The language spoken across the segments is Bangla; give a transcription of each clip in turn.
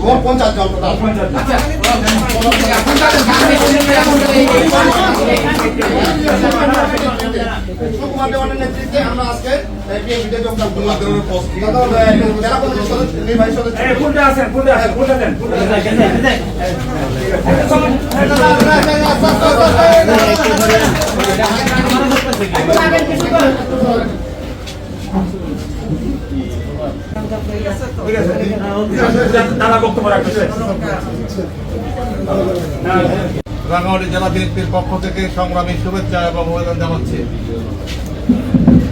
মোট 50 জন টোটাল। সুকুমার দেওয়ানের নেতৃত্বে আমরা আজকে বিএনপিতে যোগদান করলাম। জেলা কমিটির সদস্য নির্বাহী সদস্য রাঙ্গামাটি জেলা বিএনপির পক্ষ থেকে সংগ্রামী শুভেচ্ছা এবং অভিনন্দন জানাচ্ছি।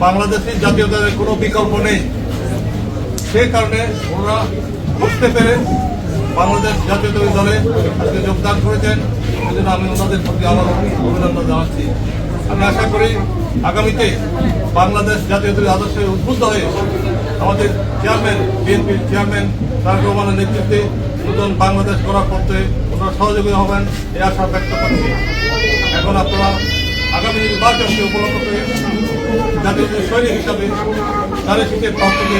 বাংলাদেশের জাতীয়তার কোনো বিকল্প নেই, সেই কারণে ওনারা বুঝতে পেরে বাংলাদেশ জাতীয়তাবাদী দলে আজকে যোগদান করেছেন। সেজন্য আমি ওনাদের প্রতি আবার অভিনন্দন জানাচ্ছি। আমি আশা করি আগামীতে বাংলাদেশ জাতীয়তাবাদী আদর্শে উদ্বুদ্ধ হয়ে আমাদের চেয়ারম্যান, বিএনপির চেয়ারম্যান তারেক রহমানের নেতৃত্বে নতুন বাংলাদেশ গড়ার পথে ওনারা সহযোগী হবেন এই আশা ব্যক্ত করছি। এখন আপনারা আগামী নির্বাচনকে উপলক্ষ করে জাতীয় সৈনিক হিসাবে নারী শিক্ষের পক্ষকে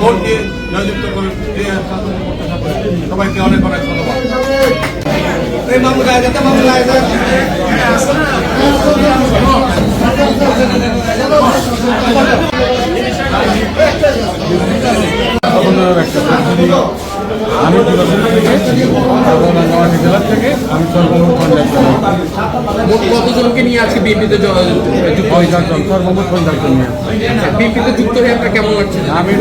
ভোট দিয়ে জয়যুক্ত করে এই আশা সবাইকে অনেক অনেক ধন্যবাদ। আমি রাঙ্গামাটি জেলা থেকে আমি সর্বমোট কতজনকে নিয়ে আজকে বিএনপিতে সর্বমোট 50 জন নিয়ে বিএনপিতে যুক্ত হয়ে আপনার কেমন লাগছে? আমি